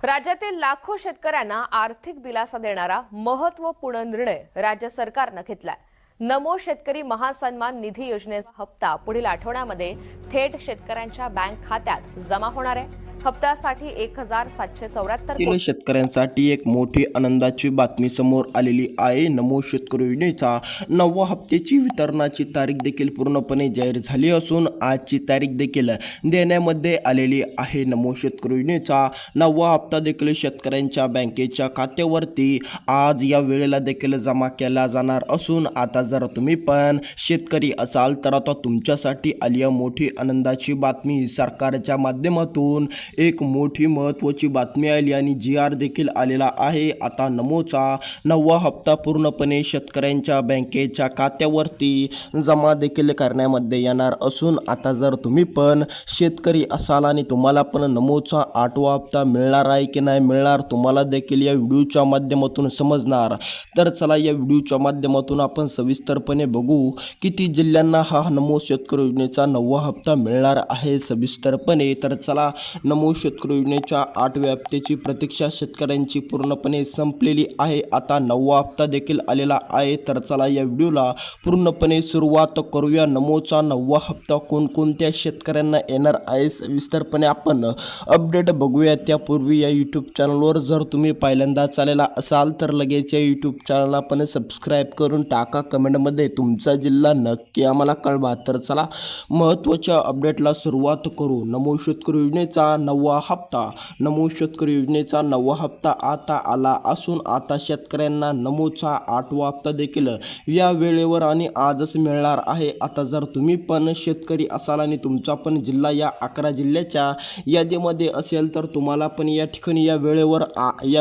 राज्यातील लाखो शेतकऱ्यांना आर्थिक दिलासा देणारा महत्त्वपूर्ण निर्णय राज्य सरकारनं घेतलाय। नमो शेतकरी महासन्मान निधी योजनेचा हप्ता पुढील आठवड्यामध्ये थेट शेतकऱ्यांच्या बँक खात्यात जमा होणार आहे। हप्त्यासाठी 1774 शेतकऱ्यांसाठी एक मोठी आनंदाची बातमी समोर आलेली आहे। नमो शेतकरी योजनेचा 9व्या हप्त्याची वितरणाची तारीख देखील पूर्णपणे जाहीर झाली असून आजची तारीख देखील देण्यामध्ये आलेली आहे। नमो शेतकरी योजनेचा 9वा हप्ता देखील शेतकऱ्यांच्या बँकेच्या खात्यावरती आज या वेळेला देखील जमा केला जाणार असून आता जर तुम्ही पण शेतकरी असाल तर आता तुमच्यासाठी आली मोठी आनंदाची बातमी। सरकारच्या माध्यमातून एक मोठी महत्त्वाची बातमी आली आणि GR देखील आलेला आहे। आता नमोचा 9वा हप्ता पूर्णपणे शेतकऱ्यांच्या बँकेच्या खात्यावरती जमा देखील करण्यामध्ये येणार असून आता जर तुम्ही पण शेतकरी असाल आणि तुम्हाला पण नमोचा 8वा हप्ता मिळणार आहे की नाही मिळणार तुम्हाला देखील या व्हिडिओच्या माध्यमातून समजणार। तर चला या व्हिडिओच्या माध्यमातून आपण सविस्तरपणे बघू किती जिल्ह्यांना हा नमो शेतकरी योजनेचा 9वा हप्ता मिळणार आहे सविस्तरपणे। तर चला नमो शेतकरी योजनेच्या 8व्या हप्त्याची प्रतीक्षा शेतकऱ्यांची पूर्णपणे संपलेली आहे। आता 9वा हप्ता देखील आलेला आहे। तर चला या व्हिडिओला पूर्णपणे सुरुवात करूया। नमोचा 9वा हप्ता कोणकोणत्या शेतकऱ्यांना येणार आहे सविस्तरपणे आपण अपडेट बघूया। त्यापूर्वी या यूट्यूब चॅनलवर जर तुम्ही पहिल्यांदा आलेला असाल तर लगेच या यूट्यूब चॅनलला पण सबस्क्राईब करून टाका। कमेंटमध्ये तुमचा जिल्हा नक्की आम्हाला कळवा। तर चला महत्त्वाच्या अपडेटला सुरुवात करू। नमो शेतकरी योजनेचा 9वा हप्ता। नमो शेतकरी योजनेचा 9वा हप्ता आता आला असून आता शेतकऱ्यांना नमोचा 8वा हप्ता देखील या वेळेवर आणि आजच मिळणार आहे। आता जर तुम्ही पण शेतकरी असाल आणि तुमचा पण जिल्हा या 11 जिल्ह्याच्या यादीमध्ये असेल तर तुम्हाला पण या ठिकाणी या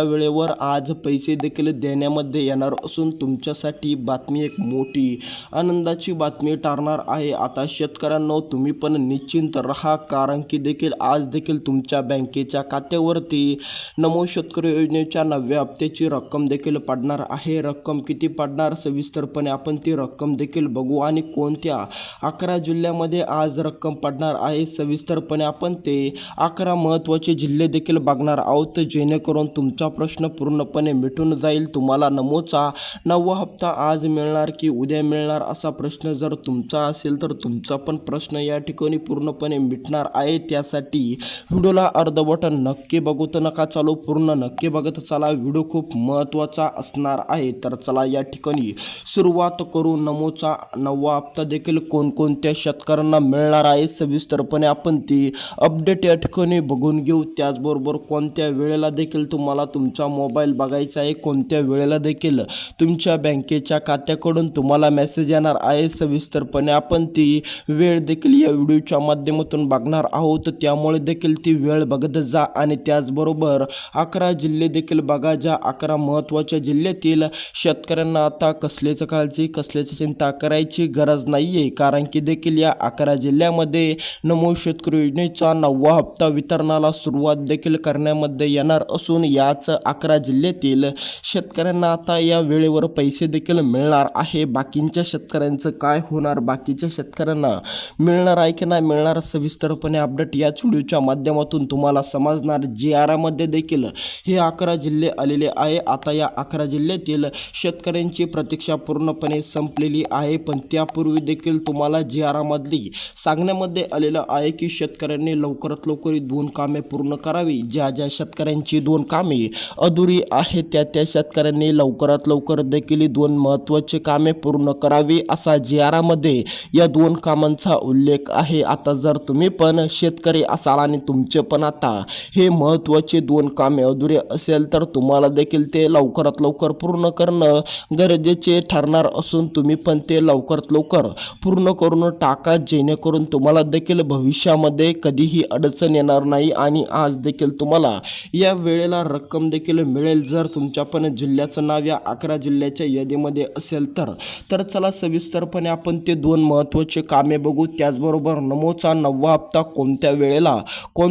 वेळेवर आज पैसे देखील देण्यामध्ये येणार असून तुमच्यासाठी बातमी एक मोठी आनंदाची बातमी ठरणार आहे। आता शेतकऱ्यांनो तुम्ही पण निश्चिंत राहा कारण की देखील आज देखील तुमच्या बँकेच्या खात्यावरती नमो शेतकरी योजनेच्या 9व्या हप्त्याची रक्कम देखील पडणार आहे। रक्कम किती पडणार सविस्तरपणे आपण ती रक्कम देखील बघू आणि कोणत्या 11 जिल्ह्यामध्ये आज रक्कम पडणार आहे सविस्तरपणे आपण ते 11 महत्त्वाचे जिल्हे देखील बघणार आहोत जेणेकरून तुमचा प्रश्न पूर्णपणे मिटून जाईल। तुम्हाला नमोचा 9वा हप्ता आज मिळणार की उद्या मिळणार असा प्रश्न जर तुमचा असेल तर तुमचा पण प्रश्न या ठिकाणी पूर्णपणे मिटणार आहे। त्यासाठी व्हिडिओला अर्धवट नक्की बघू तर नका चालू पूर्ण नक्की बघत चला। व्हिडिओ खूप महत्त्वाचा असणार आहे। तर चला या ठिकाणी सुरुवात करू। नमोचा 9वा हप्ता देखील कोणकोणत्या शेतकऱ्यांना मिळणार आहे सविस्तरपणे आपण ती अपडेट या ठिकाणी बघून घेऊ। त्याचबरोबर कोणत्या वेळेला देखील तुम्हाला तुमचा मोबाईल बघायचा आहे, कोणत्या वेळेला देखील तुमच्या बँकेच्या खात्याकडून तुम्हाला मेसेज येणार आहे सविस्तरपणे आपण ती वेळ देखील या व्हिडिओच्या माध्यमातून बघणार आहोत। त्यामुळे देखील ती वेळ बघत जा आणि त्याचबरोबर 11 जिल्हे देखील बघा। ज्या 11 महत्त्वाच्या जिल्ह्यातील शेतकऱ्यांना आता कसल्याच काळजी कसल्याची चिंता करायची गरज नाही आहे कारण की देखील या 11 जिल्ह्यामध्ये नमो शेतकरी योजनेचा 9वा हप्ता वितरणाला सुरुवात देखील करण्यामध्ये येणार असून याच 11 जिल्ह्यातील शेतकऱ्यांना आता या वेळेवर पैसे देखील मिळणार आहे। बाकीच्या शेतकऱ्यांचं काय होणार, बाकीच्या शेतकऱ्यांना मिळणार आहे की नाही मिळणार सविस्तरपणे अपडेट याच व्हिडिओच्या माध्यमातून तुम्हाला समजणार। GR मध्ये देखील हे 11 जिल्हे आलेले आहे। आता या 11 जिल्ह्यातील शेतकऱ्यांची प्रतीक्षा पूर्णपणे संपलेली आहे पण त्यापूर्वी देखील तुम्हाला GR मधली सांगण्यामध्ये आलेलं आहे की शेतकऱ्यांनी लवकरात लवकर 2 कामे पूर्ण करावी। ज्या शेतकऱ्यांची 2 कामे अधुरी आहेत त्या शेतकऱ्यांनी लवकरात लवकर देखील 2 महत्त्वाचे कामे पूर्ण करावी असा GR मध्ये या 2 कामांचा उल्लेख आहे। आता जर तुम्ही पण शेतकरी असाल आणि तुमचे पण आता हे महत्त्वाचे 2 कामे अधुरे असेल तर तुम्हाला देखील ते लवकरात लवकर पूर्ण करणं गरजेचे ठरणार असून तुम्ही पण ते लवकरात लवकर पूर्ण करून टाका जेणेकरून तुम्हाला देखील भविष्यामध्ये कधीही अडचण येणार नाही आणि आज देखील तुम्हाला या वेळेला रक्कम देखील मिळेल जर तुमच्या पण जिल्ह्याचं नाव या 11 जिल्ह्याच्या यादीमध्ये असेल तर चला सविस्तरपणे आपण ते 2 महत्त्वाचे कामे बघू। त्याचबरोबर नमोचा 9वा हप्ता कोणत्या वेळेला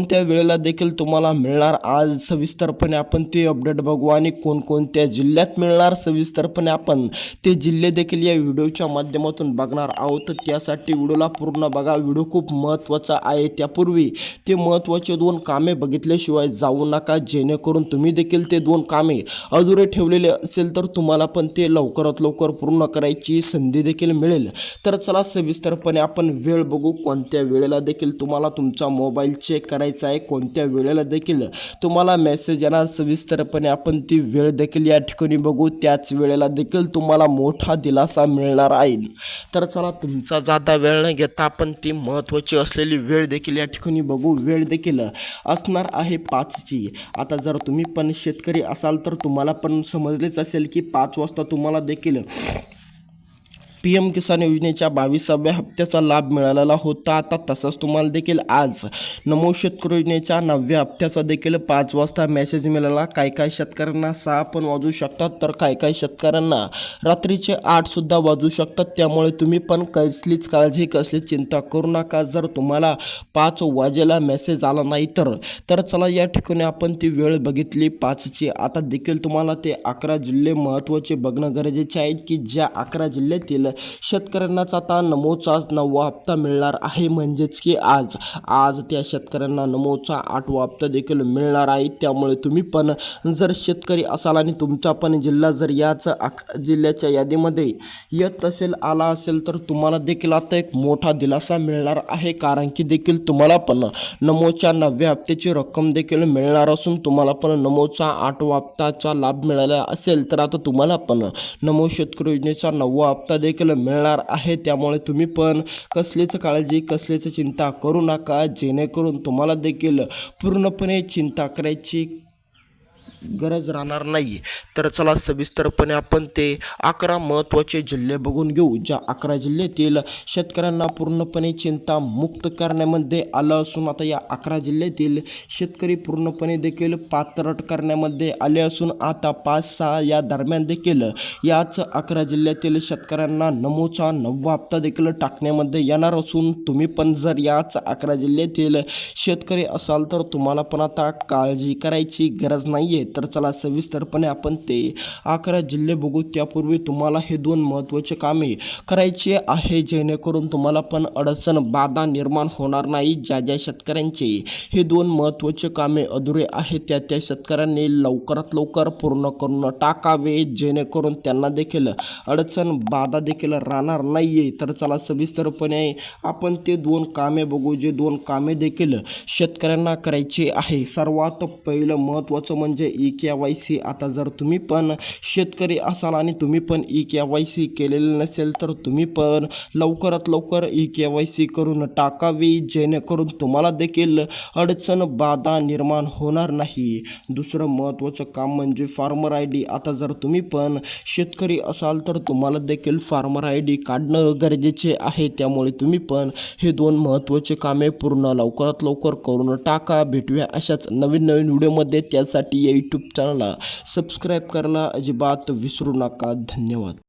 कोणत्या वेळेला देखील तुम्हाला मिळणार आज सविस्तरपणे आपण ते अपडेट बघू आणि कोणकोणत्या जिल्ह्यात मिळणार सविस्तरपणे आपण ते जिल्हे देखील या व्हिडिओच्या माध्यमातून बघणार आहोत। त्यासाठी व्हिडिओला पूर्ण बघा, व्हिडिओ खूप महत्त्वाचा आहे। त्यापूर्वी ते महत्त्वाचे 2 कामे बघितल्याशिवाय जाऊ नका, जेणेकरून तुम्ही देखील ते 2 कामे अधुरे ठेवलेले असेल तर तुम्हाला पण ते लवकरात लवकर पूर्ण करायची संधी देखील मिळेल। तर चला सविस्तरपणे आपण वेळ बघू, कोणत्या वेळेला देखील तुम्हाला तुमचा मोबाईल चेक करायचा आहे, कोणत्या वेळेला देखील तुम्हाला मेसेज येणार सविस्तरपणे आपण ती वेळ देखील या ठिकाणी बघू। त्याच वेळेला देखील तुम्हाला मोठा दिलासा मिळणार आहे। तर चला तुमचा जादा वेळ न घेता आपण ती महत्त्वाची असलेली वेळ देखील या ठिकाणी बघू। वेळ देखील असणार आहे 5ची। आता जर तुम्ही पण शेतकरी असाल तर तुम्हाला पण समजलेच असेल की 5 वाजता तुम्हाला देखील PM किसान योजनेच्या 22व्या हप्त्याचा लाभ मिळालेला होता। आता तसंच तुम्हाला देखील आज नमो शेतकरी योजनेच्या 9व्या हप्त्याचा देखील 5 वाजता मेसेज मिळाला। काही काही शेतकऱ्यांना 6 पण वाजू शकतात, तर काही काही शेतकऱ्यांना रात्रीचे 8 सुद्धा वाजू शकतात। त्यामुळे तुम्ही पण कसलीच काळजी कसलीच चिंता करू नका जर तुम्हाला 5 वाजेला मेसेज आला नाही तर चला या ठिकाणी आपण ती वेळ बघितली 5ची। आता देखील तुम्हाला ते 11 जिल्हे महत्त्वाचे बघणं गरजेचे आहे की ज्या 11 जिल्ह्यातील शेतकऱ्यांनाच आता नमोचा 9वा हप्ता मिळणार आहे। म्हणजेच की आज त्या शेतकऱ्यांना नमोचा 8वा हप्ता देखील मिळणार आहे। त्यामुळे तुम्ही पण जर शेतकरी असाल आणि तुमचा पण जिल्हा जर याच जिल्ह्याच्या यादीमध्ये येत असेल आला असेल तर तुम्हाला देखील आता एक मोठा दिलासा मिळणार आहे, कारण की देखील तुम्हाला पण नमोच्या 9व्या हप्त्याची रक्कम देखील मिळणार असून तुम्हाला पण नमोचा 8वा हप्ताचा लाभ मिळाला असेल तर आता तुम्हाला पण नमो शेतकरी योजनेचा 9वा हप्ता देखील मिळणार आहे। त्यामुळे तुम्ही पण कसलीच काळजी कसलीच चिंता करू नका, जेणेकरून तुम्हाला देखील पूर्णपणे चिंता करायची गरज राहणार नाही। तर चला सविस्तरपणे आपण ते 11 महत्त्वाचे जिल्हे बघून घेऊ, ज्या 11 जिल्ह्यातील शेतकऱ्यांना पूर्णपणे चिंता मुक्त करण्यामध्ये आलं असून आता या 11 जिल्ह्यातील शेतकरी पूर्णपणे देखील पात्र करण्यामध्ये आले असून आता 5-6 या दरम्यान देखील याच 11 जिल्ह्यातील शेतकऱ्यांना नमोचा 9वा हप्ता देखील टाकण्यामध्ये येणार असून तुम्ही पण जर याच 11 जिल्ह्यातील शेतकरी असाल तर तुम्हाला पण आता काळजी करायची गरज नाही आहे। तर चला सविस्तरपणे आपण ते 11 जिल्हे बघू। त्यापूर्वी तुम्हाला हे 2 महत्त्वाचे कामे करायचे आहे, जेणेकरून तुम्हाला पण अडचण बाधा निर्माण होणार नाही। ज्या शेतकऱ्यांचे हे 2 महत्त्वाचे कामे अधुरे आहेत त्या शेतकऱ्यांनी लवकरात लवकर पूर्ण करून टाकावे, जेणेकरून त्यांना देखील अडचण बाधा देखील राहणार नाही आहे। तर चला सविस्तरपणे आपण ते 2 कामे बघू, जे 2 कामे देखील शेतकऱ्यांना करायचे आहे। सर्वात पहिलं महत्त्वाचं म्हणजे EKYC। आता जर तुम्ही पण शेतकरी असाल आणि तुम्ही पण EKYC केलेलं नसेल तर तुम्ही पण लवकरात लवकर EKYC करून टाकावी, जेणेकरून तुम्हाला देखील अडचण बाधा निर्माण होणार नाही। दुसरं महत्त्वाचं काम म्हणजे फार्मर ID। आता जर तुम्ही पण शेतकरी असाल तर तुम्हाला देखील फार्मर ID काढणं गरजेचे आहे। त्यामुळे तुम्ही पण हे 2 महत्त्वाचे कामे पूर्ण लवकरात लवकर करून टाका। भेटूया अशाच नवीन व्हिडिओमध्ये, त्यासाठी YouTube चॅनलला सबस्क्राईब करायला अजिबात विसरू नका। धन्यवाद।